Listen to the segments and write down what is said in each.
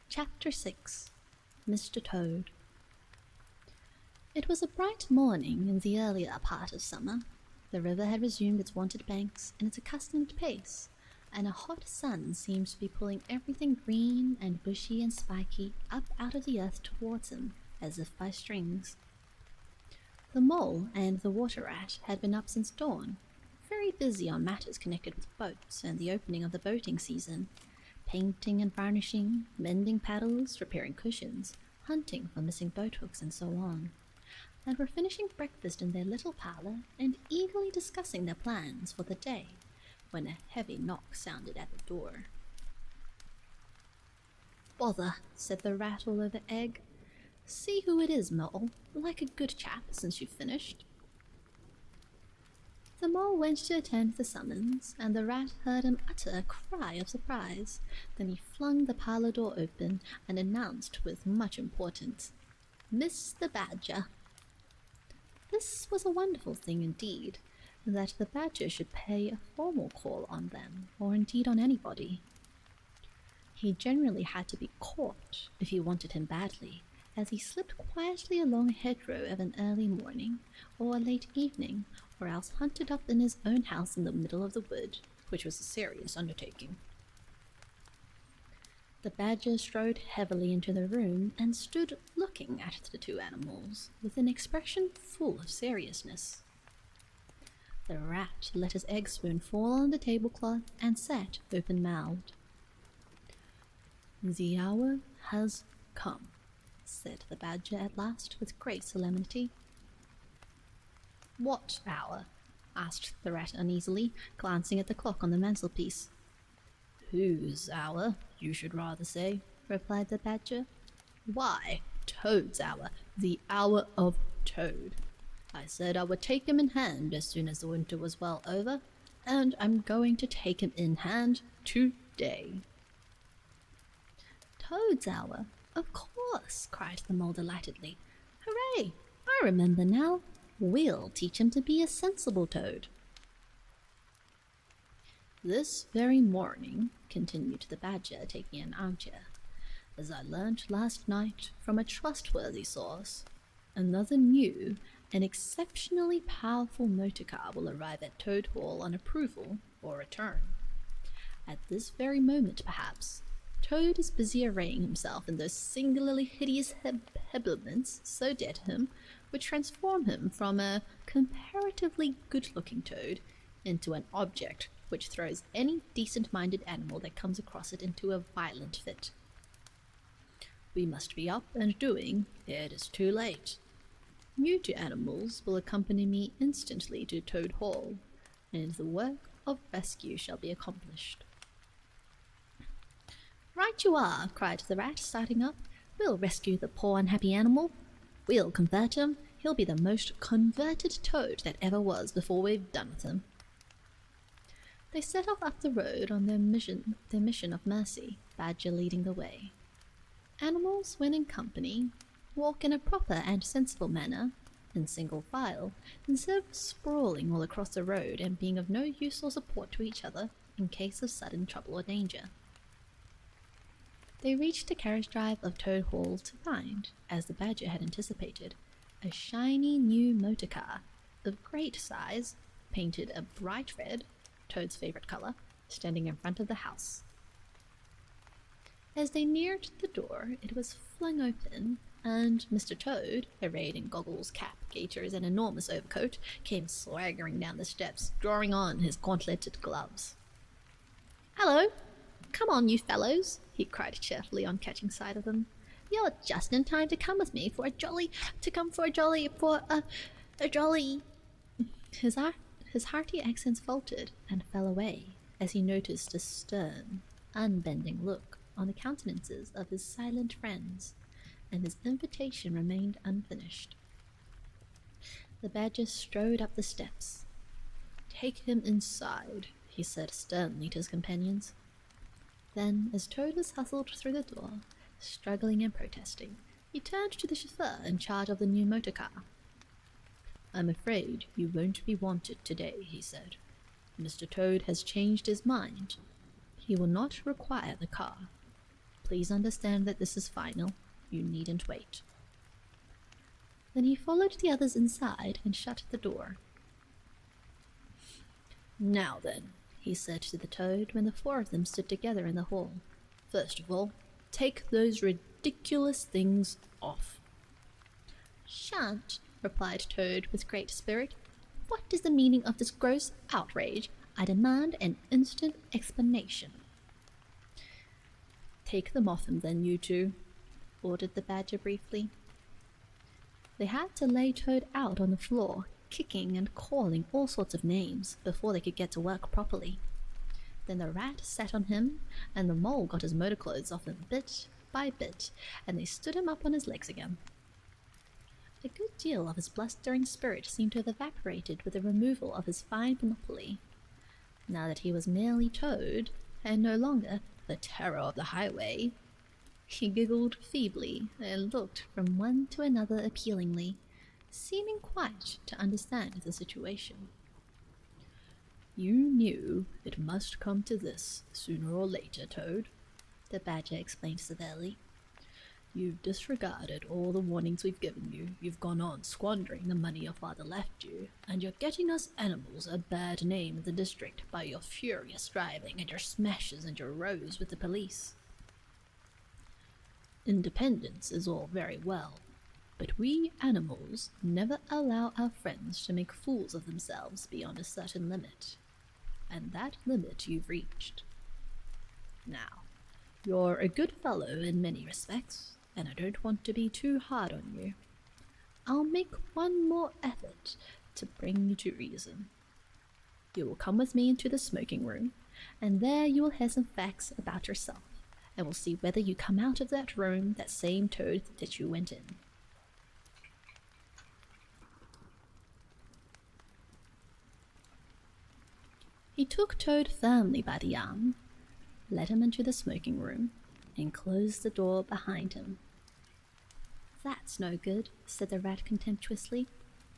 Chapter 6 Mr. Toad. It was a bright morning in the earlier part of summer. The river had resumed its wonted banks and its accustomed pace, and a hot sun seemed to be pulling everything green and bushy and spiky up out of the earth towards him, as if by strings. The mole and the water rat had been up since dawn, very busy on matters connected with boats and the opening of the boating season, painting and varnishing, mending paddles, repairing cushions, hunting for missing boat hooks, and so on, and were finishing breakfast in their little parlour and eagerly discussing their plans for the day, when a heavy knock sounded at the door. "Bother," said the rat all over egg. "See who it is, Mole, like a good chap, since you've finished." The mole went to attend the summons, and the rat heard him utter a cry of surprise. Then he flung the parlour door open and announced with much importance, "Mr. Badger." This was a wonderful thing indeed, that the badger should pay a formal call on them, or indeed on anybody. He generally had to be caught if you wanted him badly, as he slipped quietly along a hedgerow of an early morning or a late evening, or else hunted up in his own house in the middle of the wood, which was a serious undertaking. The badger strode heavily into the room and stood looking at the two animals with an expression full of seriousness. The rat let his egg spoon fall on the tablecloth and sat open-mouthed. "The hour has come," said the badger at last with great solemnity. "What hour?" asked the rat uneasily, glancing at the clock on the mantelpiece. "Whose hour, you should rather say," replied the badger. "Why, Toad's hour, the hour of Toad. I said I would take him in hand as soon as the winter was well over, and I'm going to take him in hand today." "Toad's hour? Of course," cried the mole delightedly. "Hooray! I remember now. We'll teach him to be a sensible toad." "This very morning," continued the badger, taking an armchair, "as I learnt last night from a trustworthy source, another new and exceptionally powerful motor car will arrive at Toad Hall on approval or return. At this very moment, perhaps, Toad is busy arraying himself in those singularly hideous habiliments so dear to him, which transform him from a comparatively good-looking toad into an object which throws any decent-minded animal that comes across it into a violent fit. We must be up and doing ere it is too late. You two animals will accompany me instantly to Toad Hall, and the work of rescue shall be accomplished." "Right you are," cried the rat, starting up. "We'll rescue the poor unhappy animal. We'll convert him. He'll be the most converted toad that ever was before we've done with him." They set off up the road on their mission of mercy, Badger leading the way. Animals, when in company, walk in a proper and sensible manner, in single file, instead of sprawling all across the road and being of no use or support to each other in case of sudden trouble or danger. They reached the carriage drive of Toad Hall to find, as the badger had anticipated, a shiny new motor car of great size, painted a bright red, Toad's favourite colour, standing in front of the house. As they neared the door, it was flung open, and Mr. Toad, arrayed in goggles, cap, gaiters, and enormous overcoat, came swaggering down the steps, drawing on his gauntleted gloves. "Hello! Come on, you fellows," he cried cheerfully on catching sight of them. "You're just in time to come with me for a jolly... His hearty accents faltered and fell away as he noticed a stern, unbending look on the countenances of his silent friends, and his invitation remained unfinished. The badger strode up the steps. "Take him inside," he said sternly to his companions. Then, as Toad was hustled through the door, struggling and protesting, he turned to the chauffeur in charge of the new motor car. "I'm afraid you won't be wanted today," he said. "Mr. Toad has changed his mind. He will not require the car. Please understand that this is final. You needn't wait." Then he followed the others inside and shut the door. "Now then," he said to the toad when the four of them stood together in the hall. "First of all, take those ridiculous things off." "Shan't," replied Toad with great spirit. "What is the meaning of this gross outrage? I demand an instant explanation." "Take them off him then, you two," ordered the badger briefly. They had to lay Toad out on the floor, kicking and calling all sorts of names before they could get to work properly. Then the rat sat on him, and the mole got his motor clothes off him bit by bit, and they stood him up on his legs again. A good deal of his blustering spirit seemed to have evaporated with the removal of his fine panoply. Now that he was merely Toad, and no longer the terror of the highway, he giggled feebly and looked from one to another appealingly, seeming quite to understand the situation. "You knew it must come to this sooner or later, Toad," the badger explained severely. "You've disregarded all the warnings we've given you. You've gone on squandering the money your father left you, and you're getting us animals a bad name in the district by your furious driving and your smashes and your rows with the police. Independence is all very well, but we animals never allow our friends to make fools of themselves beyond a certain limit, and that limit you've reached. Now, you're a good fellow in many respects, and I don't want to be too hard on you. I'll make one more effort to bring you to reason. You will come with me into the smoking room, and there you will hear some facts about yourself, and we'll see whether you come out of that room that same Toad that you went in." He took Toad firmly by the arm, led him into the smoking room, and closed the door behind him. "That's no good," said the rat contemptuously.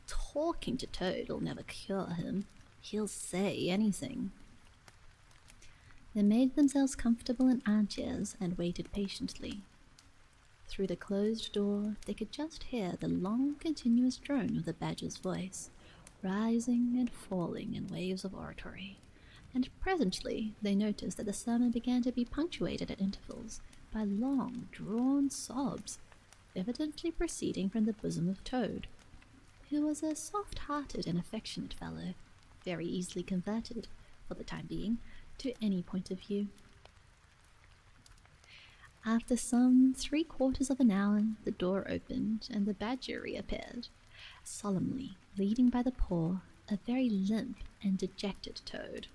"Talking to Toad'll never cure him. He'll say anything." They made themselves comfortable in armchairs and waited patiently. Through the closed door they could just hear the long continuous drone of the badger's voice, rising and falling in waves of oratory, and presently they noticed that the sermon began to be punctuated at intervals by long drawn sobs, evidently proceeding from the bosom of Toad, who was a soft-hearted and affectionate fellow, very easily converted, for the time being, to any point of view. After some 3/4 of an hour, the door opened and the badger reappeared, solemnly leading by the paw a very limp and dejected Toad.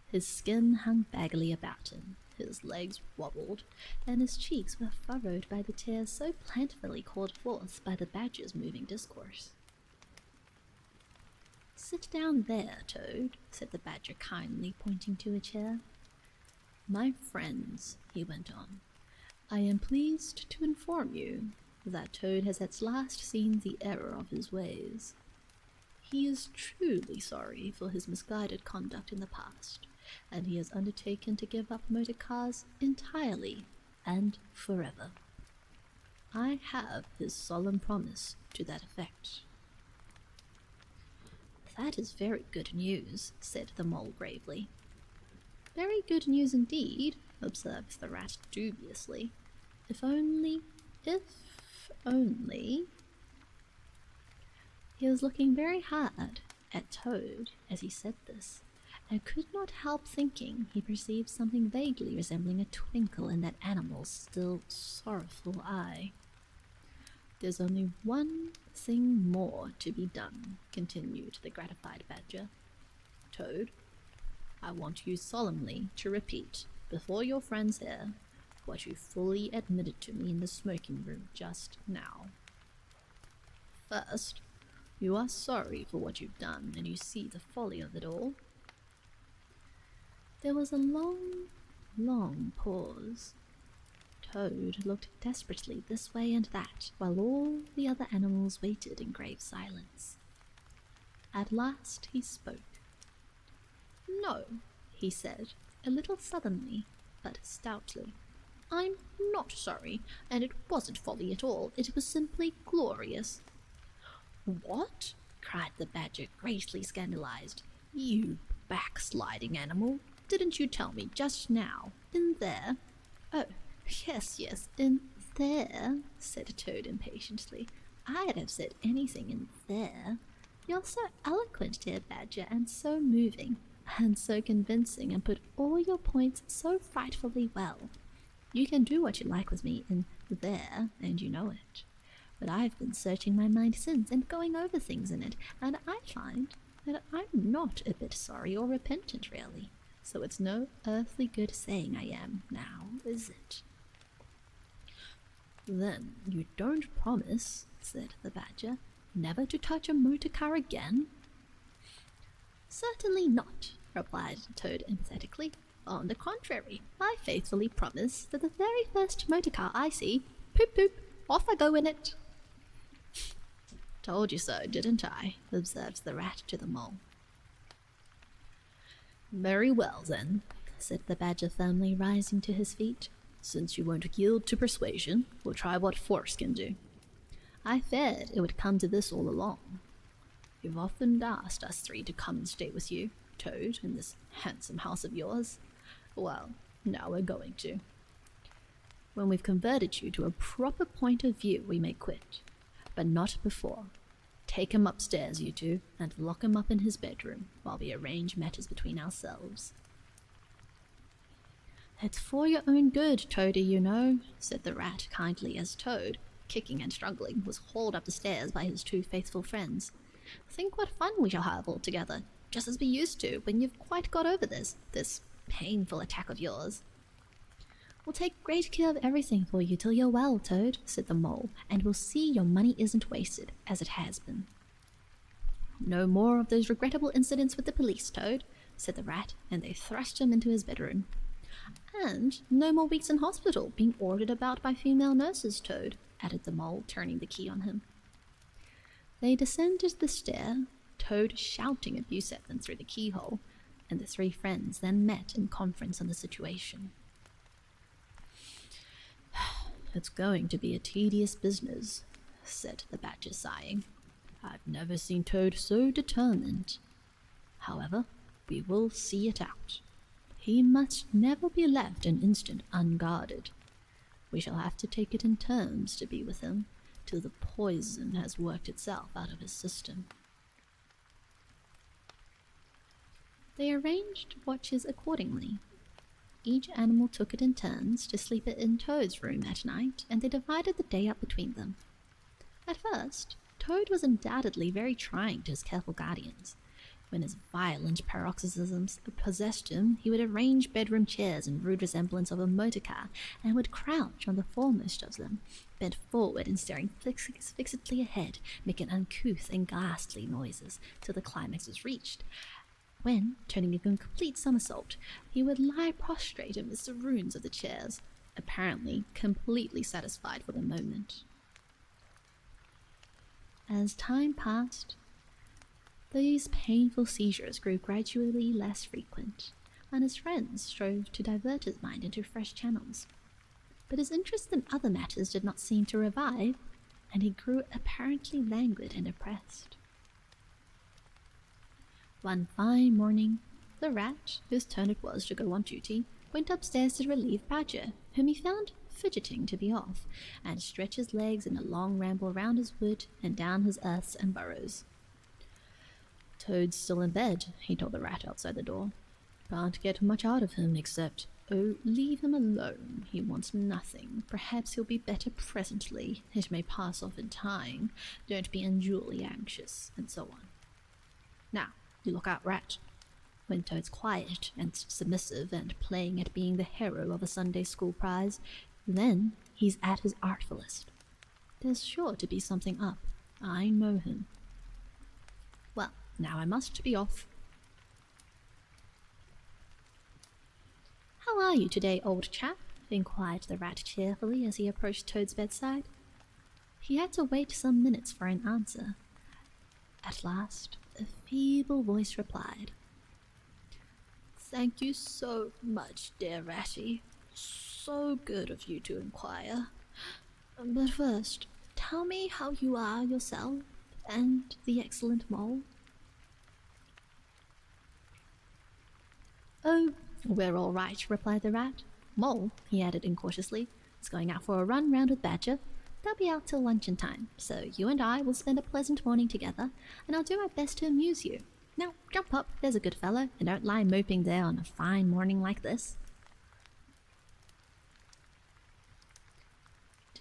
His skin hung baggily about him, his legs wobbled, and his cheeks were furrowed by the tears so plentifully called forth by the badger's moving discourse. "Sit down there, Toad," said the badger kindly, pointing to a chair. "My friends," he went on, "I am pleased to inform you that Toad has at last seen the error of his ways. He is truly sorry for his misguided conduct in the past, and he has undertaken to give up motor cars entirely and forever. I have his solemn promise to that effect." "That is very good news," said the mole gravely. "Very good news indeed," observed the rat dubiously. If only... He was looking very hard at Toad as he said this, and could not help thinking he perceived something vaguely resembling a twinkle in that animal's still sorrowful eye. "There's only one thing more to be done," continued the gratified badger. "Toad, I want you solemnly to repeat, before your friends here, what you fully admitted to me in the smoking room just now. First, you are sorry for what you've done, and you see the folly of it all." There was a long, long pause. Toad looked desperately this way and that, while all the other animals waited in grave silence. At last he spoke. "No," he said, a little suddenly, but stoutly. I'm not sorry, and it wasn't folly at all. It was simply glorious." "What?" cried the badger, greatly scandalized. "You backsliding animal! Didn't you tell me just now? In there?" "Oh, yes, in there," said Toad impatiently. "I'd have said anything in there. You're so eloquent, dear badger, and so moving, and so convincing, and put all your points so frightfully well. You can do what you like with me in there, and you know it. But I've been searching my mind since, and going over things in it, and I find that I'm not a bit sorry or repentant, really. So it's no earthly good saying I am now, is it?" "Then you don't promise," said the badger, "never to touch a motor car again?" "Certainly not," replied Toad emphatically. "On the contrary, I faithfully promise that the very first motor car I see, poop poop, off I go in it." "Told you so, didn't I?" observed the rat to the mole. "Very well, then," said the badger firmly, rising to his feet. "Since you won't yield to persuasion, we'll try what force can do. I feared it would come to this all along. You've often asked us three to come and stay with you, Toad, in this handsome house of yours. Well, now we're going to. When we've converted you to a proper point of view, we may quit, but not before. Take him upstairs, you two, and lock him up in his bedroom while we arrange matters between ourselves." "It's for your own good, Toady, you know," said the rat kindly, as Toad, kicking and struggling, was hauled up the stairs by his two faithful friends. "Think what fun we shall have all together, just as we used to when you've quite got over this painful attack of yours." "We'll take great care of everything for you till you're well, Toad," said the mole, "and we'll see your money isn't wasted, as it has been." "No more of those regrettable incidents with the police, Toad," said the rat, and they thrust him into his bedroom. "And no more weeks in hospital, being ordered about by female nurses, Toad," added the mole, turning the key on him. They descended the stair, Toad shouting abuse at them through the keyhole, and the three friends then met in conference on the situation. "It's going to be a tedious business," said the badger, sighing. "I've never seen Toad so determined. However, we will see it out. He must never be left an instant unguarded. We shall have to take it in turns to be with him, till the poison has worked itself out of his system." They arranged watches accordingly. Each animal took it in turns to sleep in Toad's room at night, and they divided the day up between them. At first, Toad was undoubtedly very trying to his careful guardians. When his violent paroxysms possessed him, he would arrange bedroom chairs in rude resemblance of a motor car, and would crouch on the foremost of them, bent forward and staring fixedly ahead, making uncouth and ghastly noises till the climax was reached, when, turning a complete somersault, he would lie prostrate amidst the ruins of the chairs, apparently completely satisfied for the moment. As time passed, these painful seizures grew gradually less frequent, and his friends strove to divert his mind into fresh channels. But his interest in other matters did not seem to revive, and he grew apparently languid and oppressed. One fine morning, the rat, whose turn it was to go on duty, went upstairs to relieve Badger, whom he found fidgeting to be off, and stretch his legs in a long ramble round his wood and down his earths and burrows. "Toad's still in bed," he told the rat outside the door. "Can't get much out of him except, 'Oh, leave him alone, he wants nothing, perhaps he'll be better presently, it may pass off in time, don't be unduly anxious,' and so on. Now, you look out, rat. When Toad's quiet and submissive and playing at being the hero of a Sunday school prize, then he's at his artfulest. There's sure to be something up. I know him. Well, now I must be off." "How are you today, old chap?" inquired the rat cheerfully as he approached Toad's bedside. He had to wait some minutes for an answer. At last, a feeble voice replied, "Thank you so much, dear Ratty. so good of you to inquire. But first, tell me how you are yourself and the excellent mole. Oh, we're all right, replied the rat. Mole, he added incautiously, is going out for a run round with Badger. They'll be out till luncheon time, so you and I will spend a pleasant morning together, and I'll do my best to amuse you. Now, jump up, there's a good fellow, and don't lie moping there on a fine morning like this.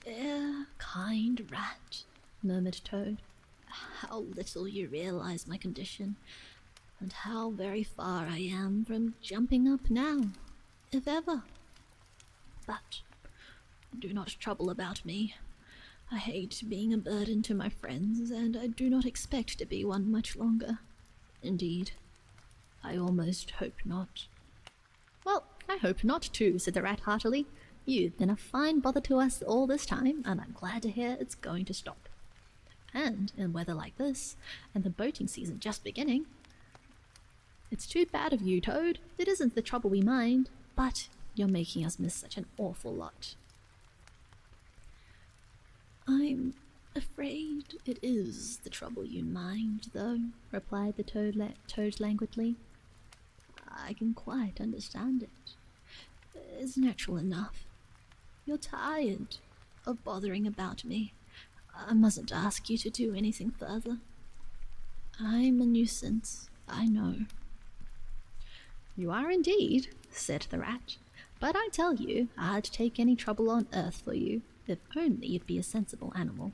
Dear, kind rat, murmured Toad, how little you realize my condition, and how very far I am from jumping up now, if ever. But do not trouble about me. I hate being a burden to my friends, and I do not expect to be one much longer. Indeed, I almost hope not. Well, I hope not too, said the rat heartily. You've been a fine bother to us all this time, and I'm glad to hear it's going to stop. And in weather like this, and the boating season just beginning, it's too bad of you, Toad. It isn't the trouble we mind, but you're making us miss such an awful lot. I'm afraid it is the trouble you mind, though, replied the Toad languidly. I can quite understand it. It's natural enough. You're tired of bothering about me. I mustn't ask you to do anything further. I'm a nuisance, I know. You are indeed, said the rat, but I tell you, I'd take any trouble on earth for you, if only you'd be a sensible animal.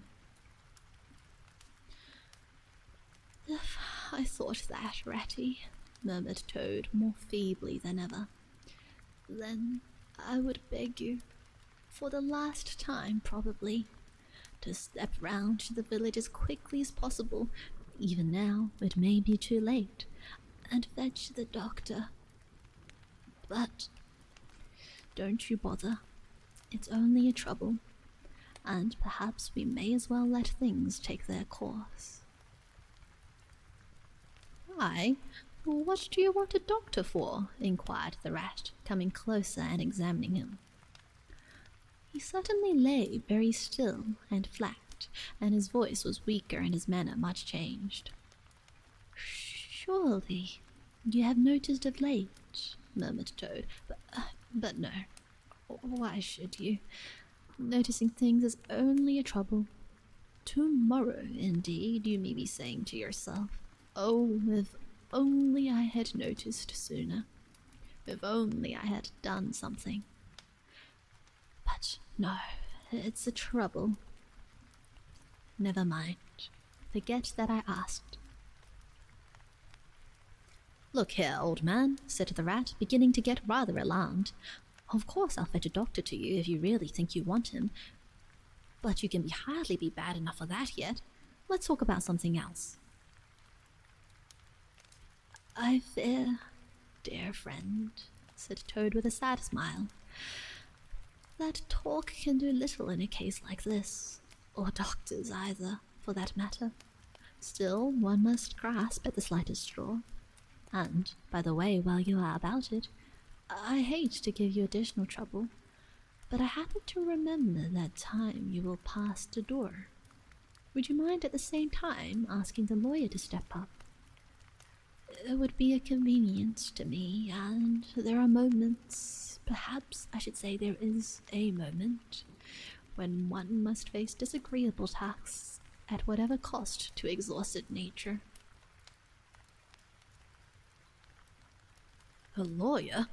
If I thought that, Ratty, murmured Toad more feebly than ever, then I would beg you, for the last time probably, to step round to the village as quickly as possible, even now it may be too late, and fetch the doctor. But don't you bother, it's only a trouble, and perhaps we may as well let things take their course. Why, what do you want a doctor for? Inquired the rat, coming closer and examining him. He certainly lay very still and flat, and his voice was weaker and his manner much changed. Surely you have noticed of late, murmured Toad, but no. Why should you? Noticing things is only a trouble. Tomorrow, indeed, you may be saying to yourself, oh, if only I had noticed sooner. If only I had done something. But no, it's a trouble. Never mind. Forget that I asked. Look here, old man, said the rat, beginning to get rather alarmed. Of course I'll fetch a doctor to you if you really think you want him. But you can hardly be bad enough for that yet. Let's talk about something else. I fear, dear friend, said Toad with a sad smile, that talk can do little in a case like this, or doctors either, for that matter. Still, one must grasp at the slightest straw. And, by the way, while you are about it, I hate to give you additional trouble, but I happen to remember that time you will pass the door. Would you mind at the same time asking the lawyer to step up? It would be a convenience to me, and there are moments, perhaps I should say there is a moment, when one must face disagreeable tasks at whatever cost to exhausted nature. A lawyer?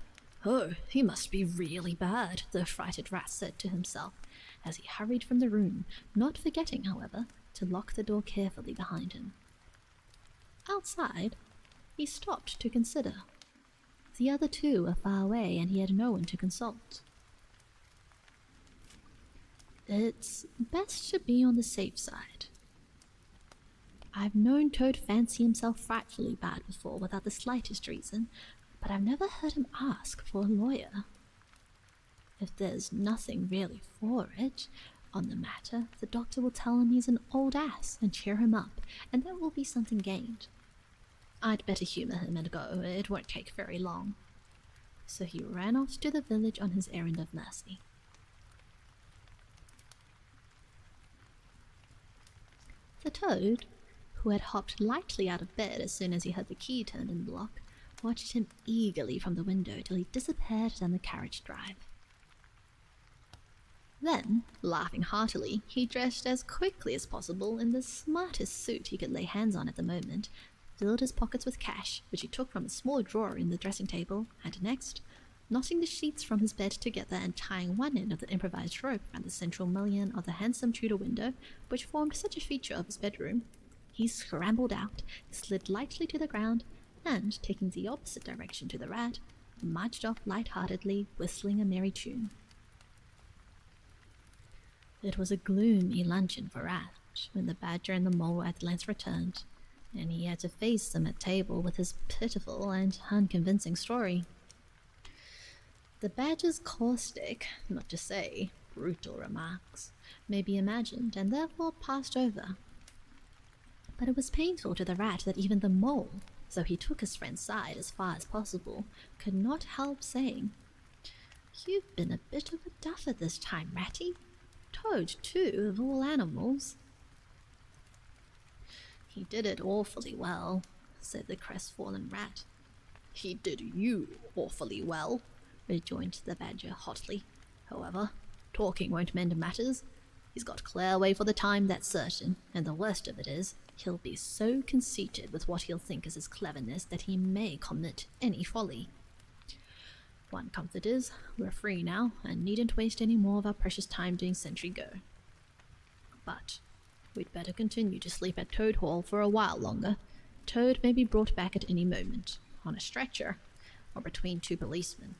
Oh, he must be really bad, the frightened rat said to himself, as he hurried from the room, not forgetting, however, to lock the door carefully behind him. Outside, he stopped to consider. The other two were far away, and he had no one to consult. It's best to be on the safe side. I've known Toad fancy himself frightfully bad before without the slightest reason, but I've never heard him ask for a lawyer. If there's nothing really for it on the matter, the doctor will tell him he's an old ass and cheer him up, and there will be something gained. I'd better humour him and go. It won't take very long. so he ran off to the village on his errand of mercy. The toad, who had hopped lightly out of bed as soon as he heard the key turned in the lock, watched him eagerly from the window till he disappeared down the carriage drive. Then, laughing heartily, he dressed as quickly as possible in the smartest suit he could lay hands on at the moment, filled his pockets with cash, which he took from a small drawer in the dressing table, and next, knotting the sheets from his bed together and tying one end of the improvised rope around the central mullion of the handsome Tudor window, which formed such a feature of his bedroom, he scrambled out, slid lightly to the ground, and, taking the opposite direction to the rat, marched off light-heartedly, whistling a merry tune. It was a gloomy luncheon for Rat when the badger and the mole at length returned, and he had to face them at table with his pitiful and unconvincing story. The badger's caustic, not to say brutal remarks, may be imagined and therefore passed over. But it was painful to the rat that even the mole, though he took his friend's side as far as possible, could not help saying, "You've been a bit of a duffer this time, Ratty. Toad, too, of all animals." "He did it awfully well," said the crestfallen rat. "He did you awfully well," rejoined the badger hotly. "However, talking won't mend matters. He's got clear away for the time, that's certain, and the worst of it is, he'll be so conceited with what he'll think is his cleverness that he may commit any folly. One comfort is, we're free now, and needn't waste any more of our precious time doing sentry go. But we'd better continue to sleep at Toad Hall for a while longer. Toad may be brought back at any moment, on a stretcher, or between two policemen."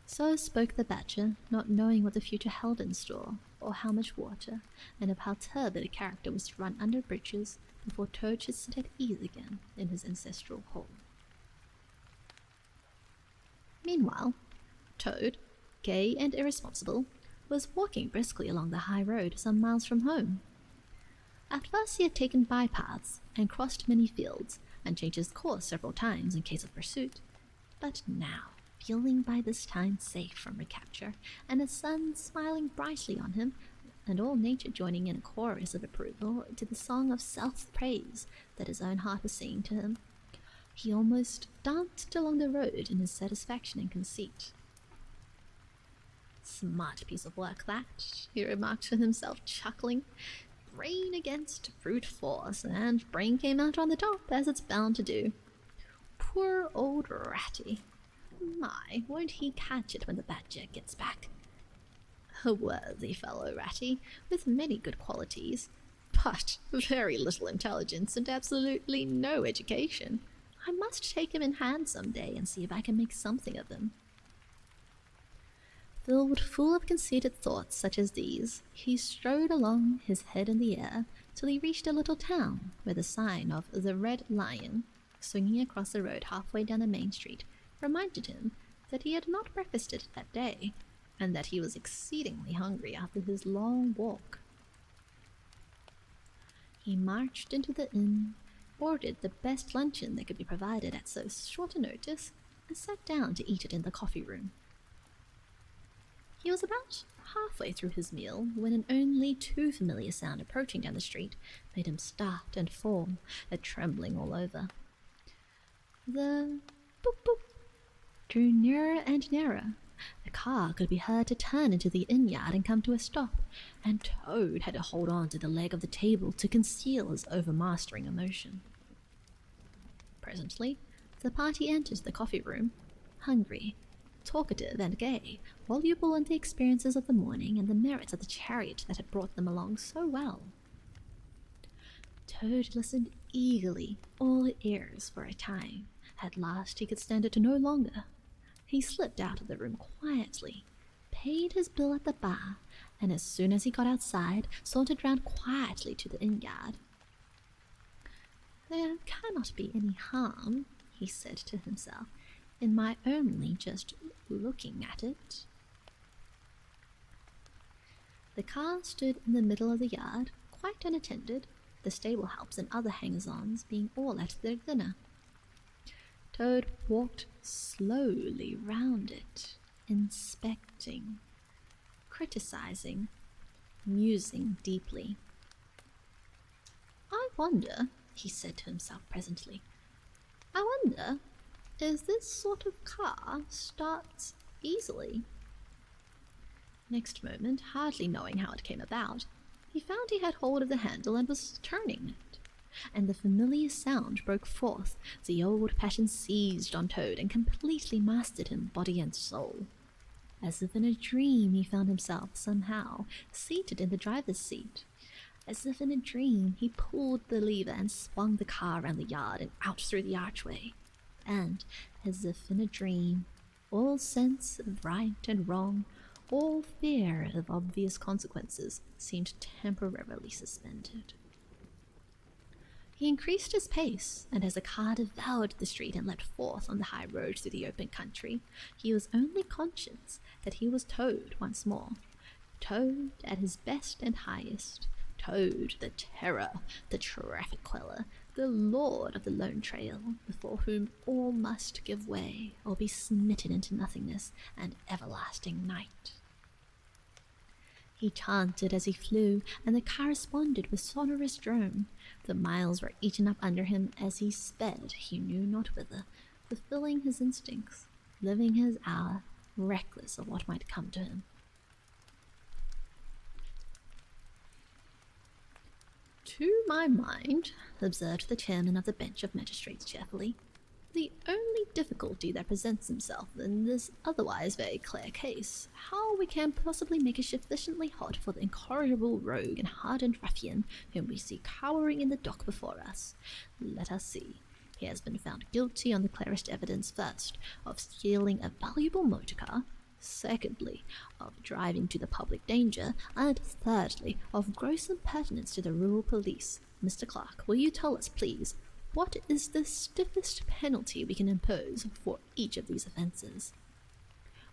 So spoke the badger, not knowing what the future held in store, or how much water, and of how turbid a character was to run under bridges before Toad should sit at ease again in his ancestral hall. Meanwhile, Toad, gay and irresponsible, was walking briskly along the high road some miles from home. At first he had taken bypaths and crossed many fields, and changed his course several times in case of pursuit, but now, feeling by this time safe from recapture, and the sun smiling brightly on him, and all nature joining in a chorus of approval to the song of self-praise that his own heart was singing to him, he almost danced along the road in his satisfaction and conceit. "Smart piece of work, that," he remarked to himself, chuckling. "Brain against brute force, and brain came out on the top, as it's bound to do. Poor old Ratty. My, won't he catch it when the badger gets back? A worthy fellow, Ratty, with many good qualities, but very little intelligence and absolutely no education. I must take him in hand some day and see if I can make something of him." Filled full of conceited thoughts such as these, he strode along, his head in the air, till he reached a little town where the sign of the Red Lion, swinging across the road halfway down the main street, reminded him that he had not breakfasted that day, and that he was exceedingly hungry after his long walk. He marched into the inn, ordered the best luncheon that could be provided at so short a notice, and sat down to eat it in the coffee-room. He was about halfway through his meal when an only too familiar sound approaching down the street made him start and fall, a trembling all over. The boop-boop drew nearer and nearer. The car could be heard to turn into the inn-yard and come to a stop, and Toad had to hold on to the leg of the table to conceal his overmastering emotion. Presently, the party entered the coffee-room, hungry, talkative and gay, voluble in the experiences of the morning and the merits of the chariot that had brought them along so well. Toad listened eagerly, all ears for a time. At last he could stand it no longer. He slipped out of the room quietly, paid his bill at the bar, and as soon as he got outside, sauntered round quietly to the inn-yard. "There cannot be any harm," he said to himself, "in my only just looking at it." The car stood in the middle of the yard, quite unattended, the stable helps and other hangers-ons being all at their dinner. Toad walked slowly round it, inspecting, criticizing, musing deeply. "I wonder," he said to himself presently, "I wonder if this sort of car starts easily." Next moment, hardly knowing how it came about, he found he had hold of the handle and was turning it, and the familiar sound broke forth. The old passion seized on Toad and completely mastered him, body and soul. As if in a dream, he found himself, somehow, seated in the driver's seat. As if in a dream, he pulled the lever and swung the car around the yard and out through the archway. And, as if in a dream, all sense of right and wrong, all fear of obvious consequences, seemed temporarily suspended. He increased his pace, and as the car devoured the street and leapt forth on the high road through the open country, he was only conscious that he was Toad once more. Toad at his best and highest. Toad, the terror, the traffic queller, the lord of the lone trail, before whom all must give way or be smitten into nothingness and everlasting night. He chanted as he flew, and the car responded with sonorous drone. The miles were eaten up under him as he sped, he knew not whither, fulfilling his instincts, living his hour, reckless of what might come to him. "To my mind," observed the chairman of the bench of magistrates cheerfully, "the only difficulty that presents himself in this otherwise very clear case, how we can possibly make it sufficiently hot for the incorrigible rogue and hardened ruffian whom we see cowering in the dock before us. Let us see. He has been found guilty on the clearest evidence, first, of stealing a valuable motor car, secondly, of driving to the public danger, and thirdly, of gross impertinence to the rural police. Mr. Clark, will you tell us, please, what is the stiffest penalty we can impose for each of these offences?"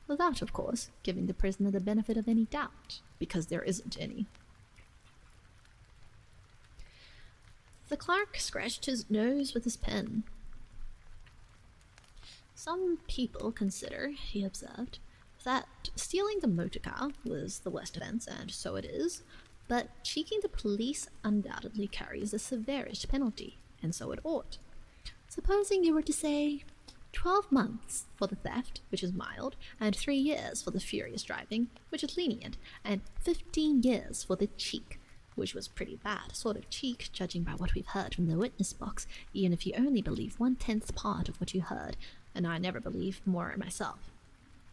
Without, of course, giving the prisoner the benefit of any doubt, because there isn't any. The clerk scratched his nose with his pen. "Some people consider," he observed, "that stealing the motor car was the worst offence, and so it is, but cheeking the police undoubtedly carries the severest penalty, and so it ought. Supposing you were to say 12 months for the theft, which is mild, and 3 years for the furious driving, which is lenient, and 15 years for the cheek, which was pretty bad sort of cheek, judging by what we've heard from the witness box, even if you only believe 1/10 part of what you heard, and I never believed more myself.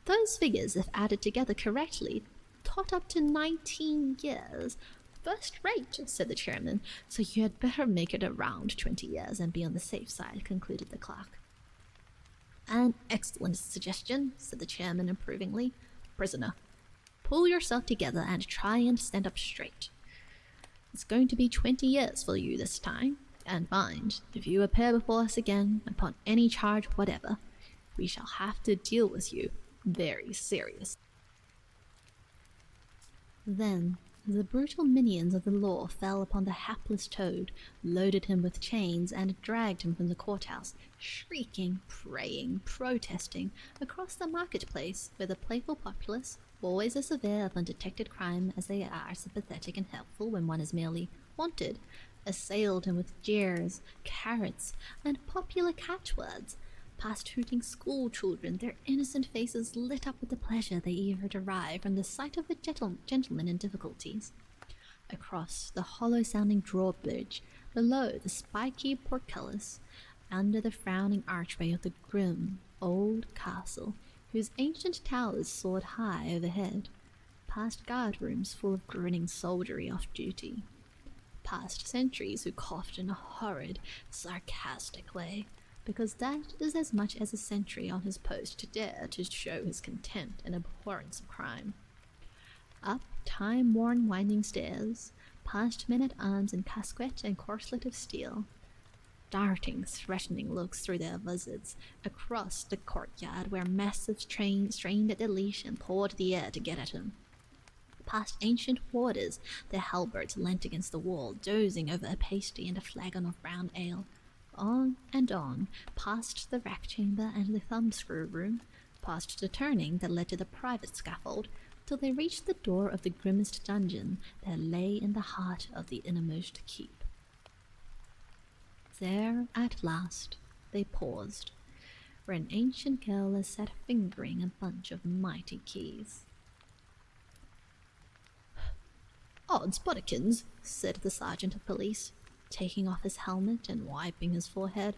Those figures, if added together correctly, tot up to 19 years. First rate, said the chairman, so you had better make it around 20 years and be on the safe side, concluded the clerk. An excellent suggestion, said the chairman approvingly. Prisoner, pull yourself together and try and stand up straight. It's going to be 20 years for you this time, and mind, if you appear before us again upon any charge whatever, we shall have to deal with you very serious. Then the brutal minions of the law fell upon the hapless Toad, loaded him with chains, and dragged him from the courthouse, shrieking, praying, protesting, across the marketplace, where the playful populace, always as severe of undetected crime as they are sympathetic and helpful when one is merely wanted, assailed him with jeers, carrots, and popular catchwords, past hooting school children, their innocent faces lit up with the pleasure they ever derive from the sight of a gentleman in difficulties. Across the hollow-sounding drawbridge, below the spiky portcullis, under the frowning archway of the grim old castle, whose ancient towers soared high overhead, past guard-rooms full of grinning soldiery off duty, past sentries who coughed in a horrid, sarcastic way, because that is as much as a sentry on his post to dare to show his contempt and abhorrence of crime. Up time-worn winding stairs, past men-at-arms in casquette and corselet of steel, darting threatening looks through their visors, across the courtyard where massive trains strained at the leash and pawed the air to get at him, past ancient warders, their halberds leant against the wall, dozing over a pasty and a flagon of brown ale, and on, past the rack chamber and the thumbscrew room, past the turning that led to the private scaffold, till they reached the door of the grimmest dungeon that lay in the heart of the innermost keep. There, at last, they paused, where an ancient girl sat fingering a bunch of mighty keys. "Odds bodikins," said the sergeant of police, taking off his helmet and wiping his forehead.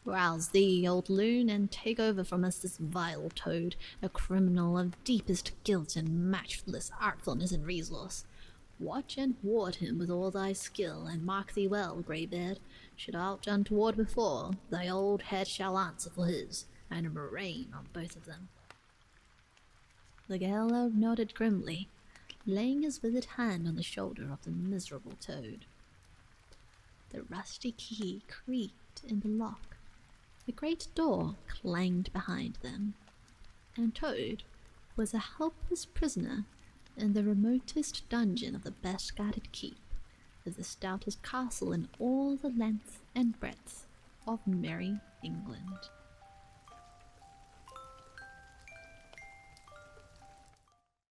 "Rouse thee, old loon, and take over from us this vile toad, a criminal of deepest guilt and matchless artfulness and resource. Watch and ward him with all thy skill, and mark thee well, greybeard. Should aught untoward befall, thy old head shall answer for his, and a murrain on both of them." The gaoler nodded grimly, laying his withered hand on the shoulder of the miserable toad. The rusty key creaked in the lock, the great door clanged behind them, and Toad was a helpless prisoner in the remotest dungeon of the best guarded keep, as the stoutest castle in all the length and breadth of merry England.